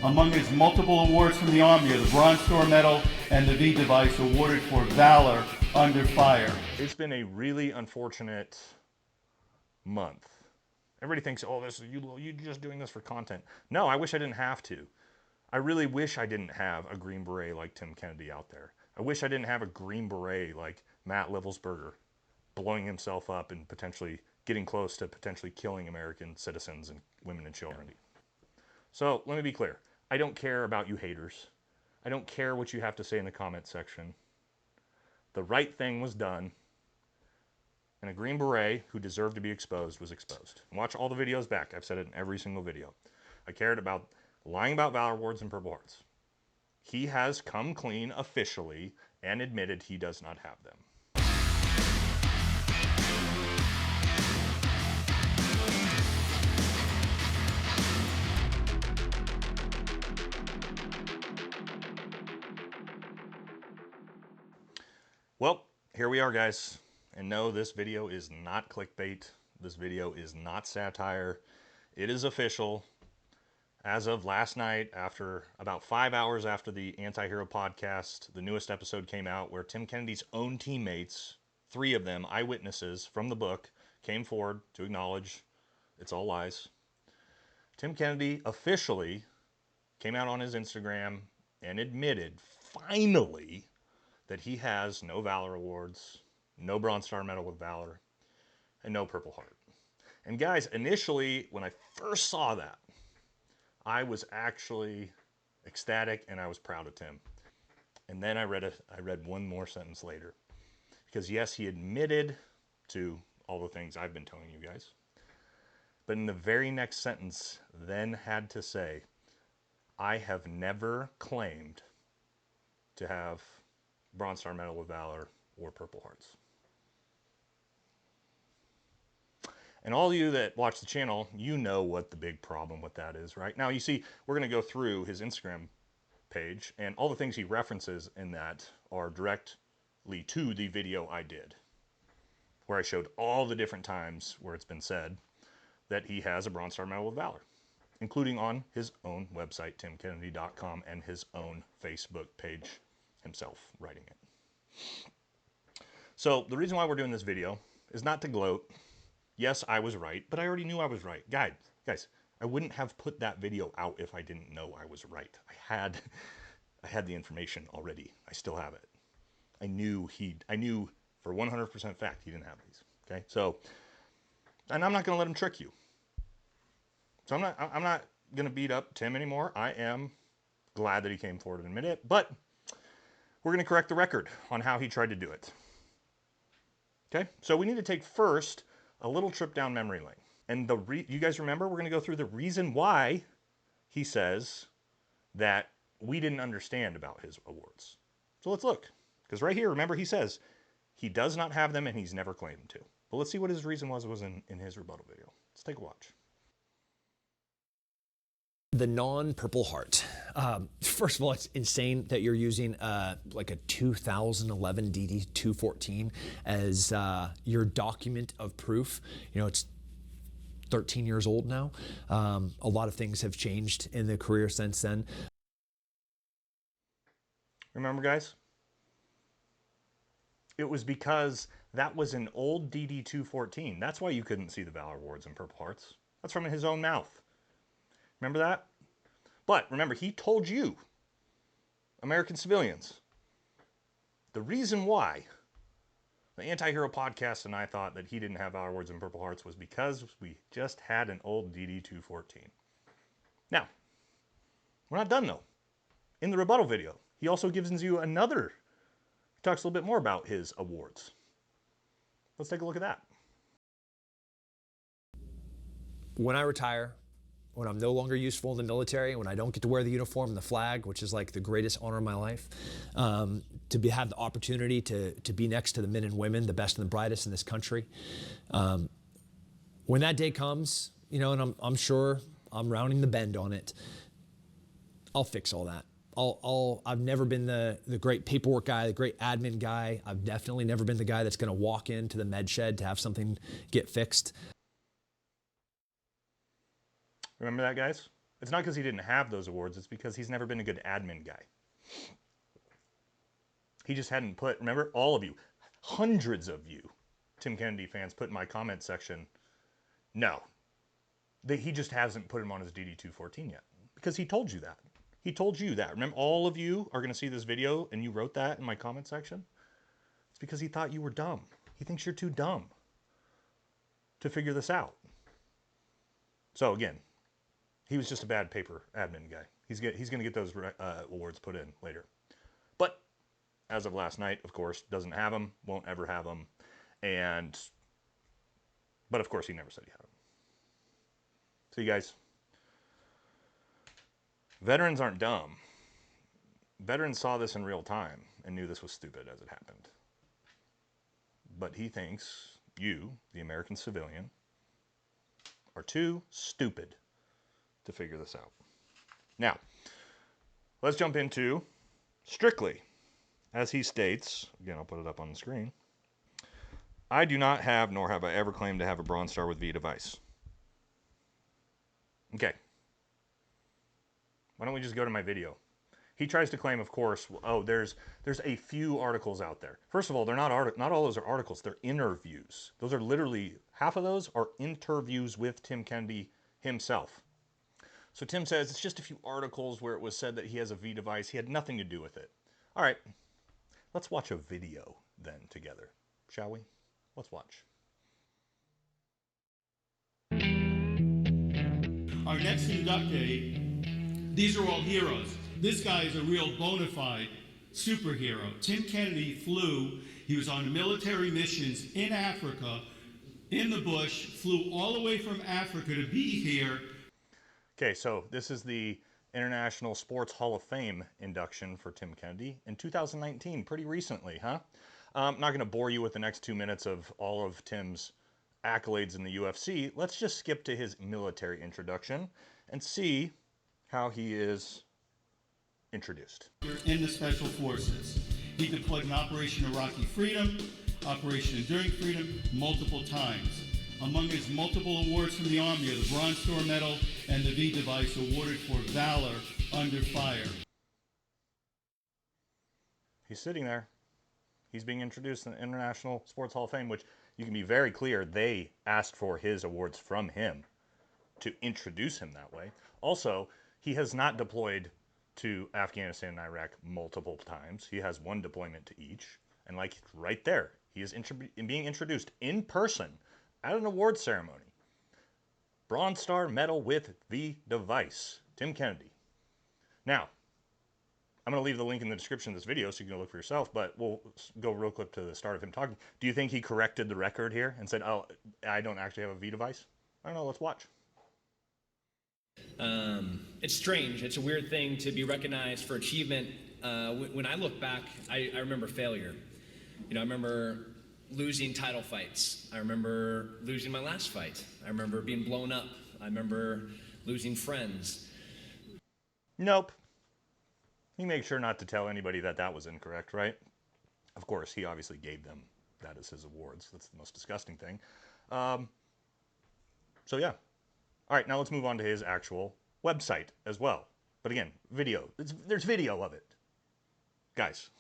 Among his multiple awards from the Army are the Bronze Star Medal and the V device awarded for valor under fire. It's been a really unfortunate month. Everybody thinks, oh, this is you just doing this for content. No, I wish I didn't have to. I really wish I didn't have a Green Beret like Tim Kennedy out there. I wish I didn't have a Green Beret like Matt Livelsberger blowing himself up and potentially getting close to potentially killing American citizens and women and children. So let me be clear. I don't care about you haters. I don't care what you have to say in the comment section. The right thing was done, and a Green Beret who deserved to be exposed was exposed. And watch all the videos back. I've said it in every single video. I cared about lying about Valor Awards and Purple Hearts. He has come clean officially and admitted he does not have them. Well, here we are, guys. And no, this video is not clickbait. This video is not satire. It is official. As of last night, after about 5 hours after the Anti-Hero podcast, the newest episode came out where Tim Kennedy's own teammates, 3 of them, eyewitnesses from the book, came forward to acknowledge it's all lies. Tim Kennedy officially came out on his Instagram and admitted, finally, that he has no Valor Awards, no Bronze Star Medal with Valor, and no Purple Heart. And guys, initially, when I first saw that, I was actually ecstatic and I was proud of Tim. And then I read one more sentence later. Because yes, he admitted to all the things I've been telling you guys. But in the very next sentence, then had to say, I have never claimed to have Bronze Star Medal with Valor or Purple Hearts. And all of you that watch the channel, you know what the big problem with that is, right? Now, you see, we're going to go through his Instagram page, and all the things he references in that are directly to the video I did, where I showed all the different times where it's been said that he has a Bronze Star Medal with Valor, including on his own website, timkennedy.com, and his own Facebook page himself writing it. So the reason why we're doing this video is not to gloat. Yes, I was right, but I already knew I was right. Guys, I wouldn't have put that video out if I didn't know I was right. I had the information already. I still have it. I knew for 100% fact he didn't have these. Okay, so, and I'm not going to let him trick you. So I'm not going to beat up Tim anymore. I am glad that he came forward and admitted it, but we're going to correct the record on how he tried to do it. Okay, so we need to take first a little trip down memory lane. And you guys remember, we're going to go through the reason why he says that we didn't understand about his awards. So let's look. Because right here, remember, he says he does not have them and he's never claimed to. But let's see what his reason was in his rebuttal video. Let's take a watch. The non-Purple Heart. First of all, it's insane that you're using like a 2011 DD-214 as your document of proof. You know, it's 13 years old now. A lot of things have changed in the career since then. Remember, guys? It was because that was an old DD-214. That's why you couldn't see the Valor Awards and Purple Hearts. That's from his own mouth. Remember that? But remember, he told you, American civilians, the reason why the Anti-Hero podcast and I thought that he didn't have Valor Awards and Purple Hearts was because we just had an old DD-214. Now, we're not done though. In the rebuttal video, he also gives you he talks a little bit more about his awards. Let's take a look at that. When I retire, when I'm no longer useful in the military, when I don't get to wear the uniform and the flag, which is like the greatest honor of my life, have the opportunity to be next to the men and women, the best and the brightest in this country. When that day comes, you know, and I'm sure I'm rounding the bend on it, I'll fix all that. I've never been the great paperwork guy, the great admin guy. I've definitely never been the guy that's gonna walk into the med shed to have something get fixed. Remember that, guys? It's not because he didn't have those awards. It's because he's never been a good admin guy. He just hadn't put, remember, all of you, hundreds of you, Tim Kennedy fans, put in my comment section, no, he just hasn't put him on his DD214 yet. Because he told you that. He told you that. Remember, all of you are going to see this video, and you wrote that in my comment section? It's because he thought you were dumb. He thinks you're too dumb to figure this out. So again, he was just a bad paper admin guy. He's going to get those awards put in later. But as of last night, of course, doesn't have them, won't ever have them. But of course, he never said he had them. So you guys, veterans aren't dumb. Veterans saw this in real time and knew this was stupid as it happened. But he thinks you, the American civilian, are too stupid to figure this out. Now, let's jump into strictly, as he states, again, I'll put it up on the screen, I do not have, nor have I ever claimed to have a Bronze Star with V device. Okay. Why don't we just go to my video? He tries to claim, of course, oh, there's a few articles out there. First of all, they're not all those are articles, they're interviews. Those are literally, half of those are interviews with Tim Kennedy himself. So Tim says it's just a few articles where it was said that he has a V device. He had nothing to do with it. All right, let's watch a video then together, shall we? Let's watch. Our next inductee, these are all heroes. This guy is a real bona fide superhero. Tim Kennedy flew, he was on military missions in Africa, in the bush, flew all the way from Africa to be here. Okay, so this is the International Sports Hall of Fame induction for Tim Kennedy in 2019, pretty recently, huh? I'm not going to bore you with the next 2 minutes of all of Tim's accolades in the UFC. Let's just skip to his military introduction and see how he is introduced. In the Special Forces. He deployed in Operation Iraqi Freedom, Operation Enduring Freedom, multiple times. Among his multiple awards from the Army are the Bronze Star Medal and the V device awarded for valor under fire. He's sitting there. He's being introduced in the International Sports Hall of Fame, which you can be very clear, they asked for his awards from him to introduce him that way. Also, he has not deployed to Afghanistan and Iraq multiple times. He has one deployment to each. And like right there, he is being introduced in person at an award ceremony. Bronze Star Medal with V device, Tim Kennedy. Now, I'm going to leave the link in the description of this video so you can go look for yourself, but we'll go real quick to the start of him talking. Do you think he corrected the record here and said, oh, I don't actually have a V device? I don't know, let's watch. It's strange. It's a weird thing to be recognized for achievement. When I look back, I remember failure. You know, I remember losing title fights. I remember losing my last fight. I remember being blown up. I remember losing friends. Nope. He made sure not to tell anybody that that was incorrect, right? Of course, he obviously gave them that as his awards. That's the most disgusting thing. So yeah. All right, now let's move on to his actual website as well. But again, video. There's video of it. Guys,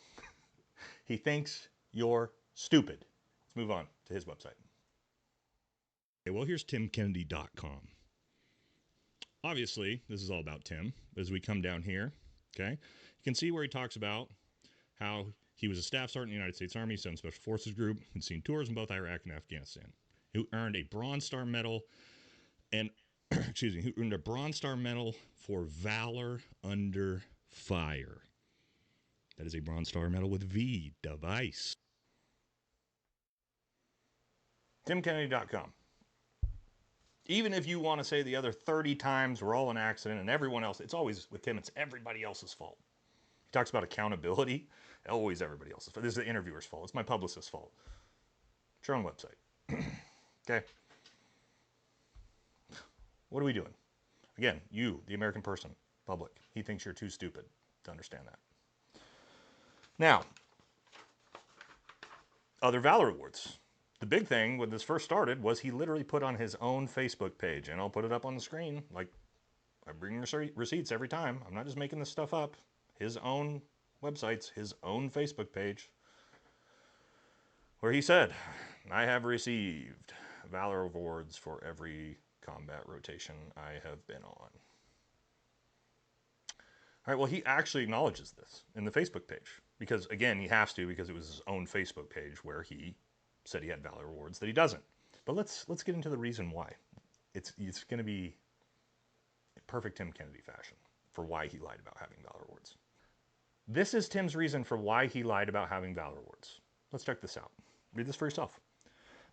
he thinks you're stupid. Let's move on to his website. Okay, well, here's timkennedy.com. Obviously, this is all about Tim. As we come down here, okay, you can see where he talks about how he was a staff sergeant in the United States Army, 7th Special Forces Group, and seen tours in both Iraq and Afghanistan. Who earned a Bronze Star Medal and excuse me, who earned a Bronze Star Medal for valor under fire. That is a Bronze Star Medal with V device. TimKennedy.com. Even if you want to say the other 30 times we're all an accident and everyone else, it's always with Tim, it's everybody else's fault. He talks about accountability, always everybody else's fault. This is the interviewer's fault. It's my publicist's fault. It's your own website. Okay? What are we doing? Again, you, the American person, public. He thinks you're too stupid to understand that. Now, other Valor Awards. The big thing when this first started was he literally put on his own Facebook page, and I'll put it up on the screen like I bring receipts every time. I'm not just making this stuff up. His own websites, his own Facebook page, where he said, I have received Valor Awards for every combat rotation I have been on. All right, well, he actually acknowledges this in the Facebook page because, again, he has to because it was his own Facebook page where he said he had Valor Awards that he doesn't. But let's get into the reason why. It's going to be perfect Tim Kennedy fashion for why he lied about having Valor Awards. This is Tim's reason for why he lied about having Valor Awards. Let's check this out. Read this for yourself.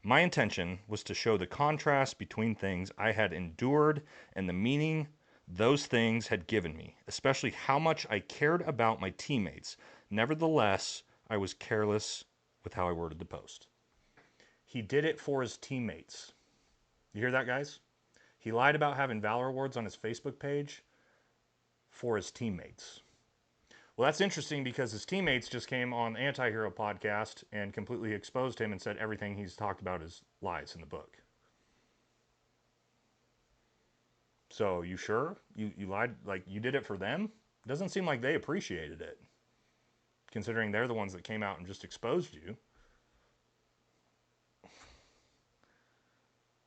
My intention was to show the contrast between things I had endured and the meaning those things had given me, especially how much I cared about my teammates. Nevertheless, I was careless with how I worded the post. He did it for his teammates. You hear that, guys? He lied about having Valor Awards on his Facebook page for his teammates. Well, that's interesting because his teammates just came on the Anti-Hero podcast and completely exposed him and said everything he's talked about is lies in the book. So, you sure? You lied, like you did it for them? Doesn't seem like they appreciated it, considering they're the ones that came out and just exposed you.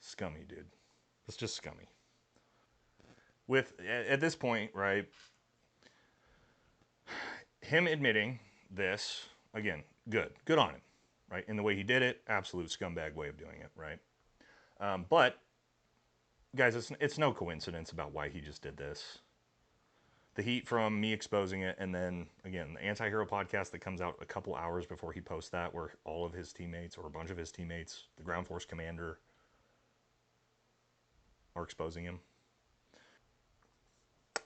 Scummy, dude. It's just scummy. At this point, right, him admitting this, again, good on him, right? In the way he did it, absolute scumbag way of doing it, right? But, guys, it's no coincidence about why he just did this. The heat from me exposing it, and then, again, the Anti-Hero podcast that comes out a couple hours before he posts that, where all of his teammates, or a bunch of his teammates, the Ground Force Commander, are exposing him.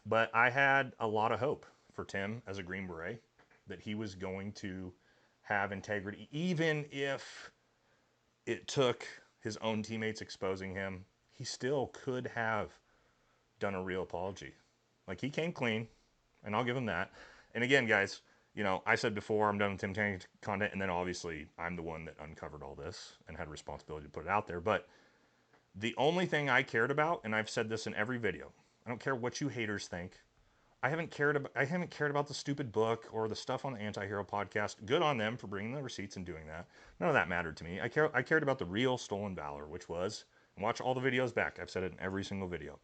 But I had a lot of hope for Tim as a Green Beret, that he was going to have integrity, even if it took his own teammates exposing him. He still could have done a real apology. Like, he came clean, and I'll give him that. And again, guys, I said before, I'm done with Tim Kennedy content, and then obviously I'm the one that uncovered all this and had a responsibility to put it out there. But the only thing I cared about, and I've said this in every video, I don't care what you haters think. I haven't cared about the stupid book or the stuff on the Anti-Hero podcast. Good on them for bringing the receipts and doing that. None of that mattered to me. I cared about the real stolen valor, which was, and watch all the videos back. I've said it in every single video.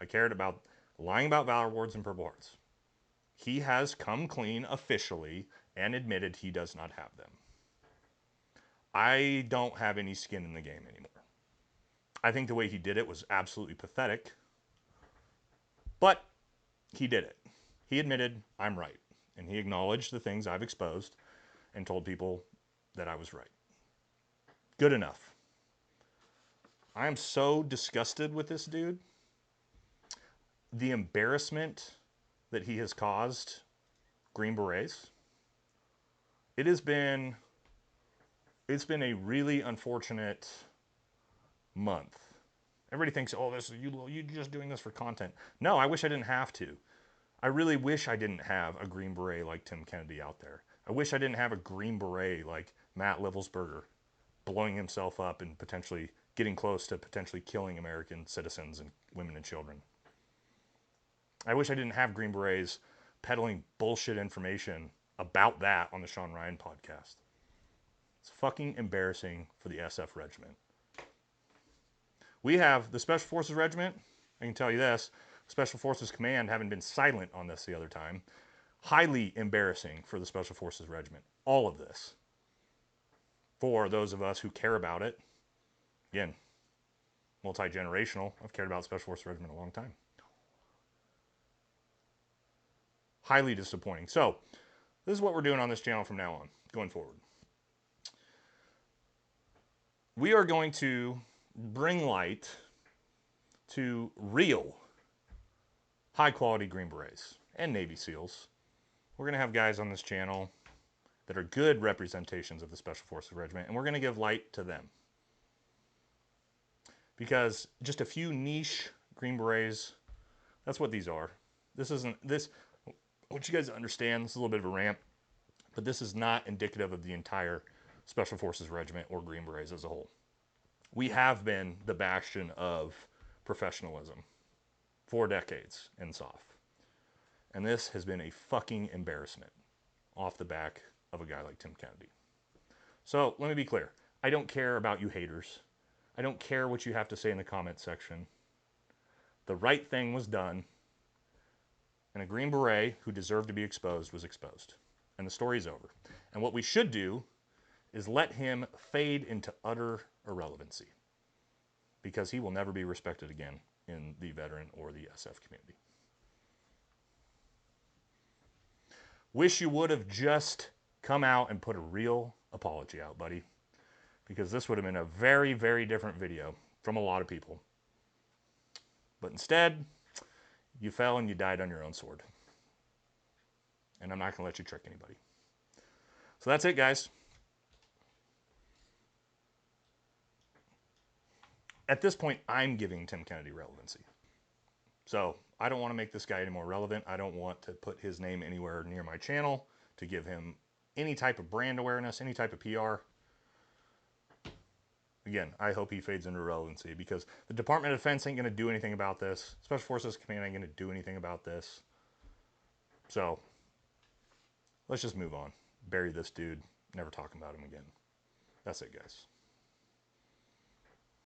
I cared about lying about Valor Awards and Purple Hearts. He has come clean officially and admitted he does not have them. I don't have any skin in the game anymore. I think the way he did it was absolutely pathetic, but he did it. He admitted, I'm right. And he acknowledged the things I've exposed and told people that I was right. Good enough. I am so disgusted with this dude. The embarrassment that he has caused Green Berets. It's been a really unfortunate month. Everybody thinks, oh, you just doing this for content. No, I wish I didn't have to. I really wish I didn't have a Green Beret like Tim Kennedy out there. I wish I didn't have a Green Beret like Matt Livelsberger blowing himself up and potentially getting close to potentially killing American citizens and women and children. I wish I didn't have Green Berets peddling bullshit information about that on the Sean Ryan podcast. It's fucking embarrassing for the SF Regiment. We have the Special Forces Regiment. I can tell you this. Special Forces Command having been silent on this the other time. Highly embarrassing for the Special Forces Regiment. All of this. For those of us who care about it. Again, multi-generational. I've cared about Special Forces Regiment a long time. Highly disappointing. So, this is what we're doing on this channel from now on, going forward. We are going to bring light to real high-quality Green Berets and Navy SEALs. We're going to have guys on this channel that are good representations of the Special Forces Regiment, and we're going to give light to them. Because just a few niche Green Berets, that's what these are. What you guys understand, this is a little bit of a rant, but this is not indicative of the entire Special Forces Regiment or Green Berets as a whole. We have been the bastion of professionalism 4 decades in SOF. And this has been a fucking embarrassment off the back of a guy like Tim Kennedy. So let me be clear. I don't care about you haters. I don't care what you have to say in the comment section. The right thing was done, and a Green Beret who deserved to be exposed was exposed. And the story's over. And what we should do is let him fade into utter irrelevancy, because he will never be respected again in the veteran or the SF community. Wish you would have just come out and put a real apology out, buddy, because this would have been a very, very different video from a lot of people. But instead, you fell and you died on your own sword. And I'm not going to let you trick anybody. So that's it, guys. At this point, I'm giving Tim Kennedy relevancy. So I don't want to make this guy any more relevant. I don't want to put his name anywhere near my channel to give him any type of brand awareness, any type of PR. Again, I hope he fades into relevancy, because the Department of Defense ain't going to do anything about this. Special Forces Command ain't going to do anything about this. So let's just move on. Bury this dude. Never talk about him again. That's it, guys.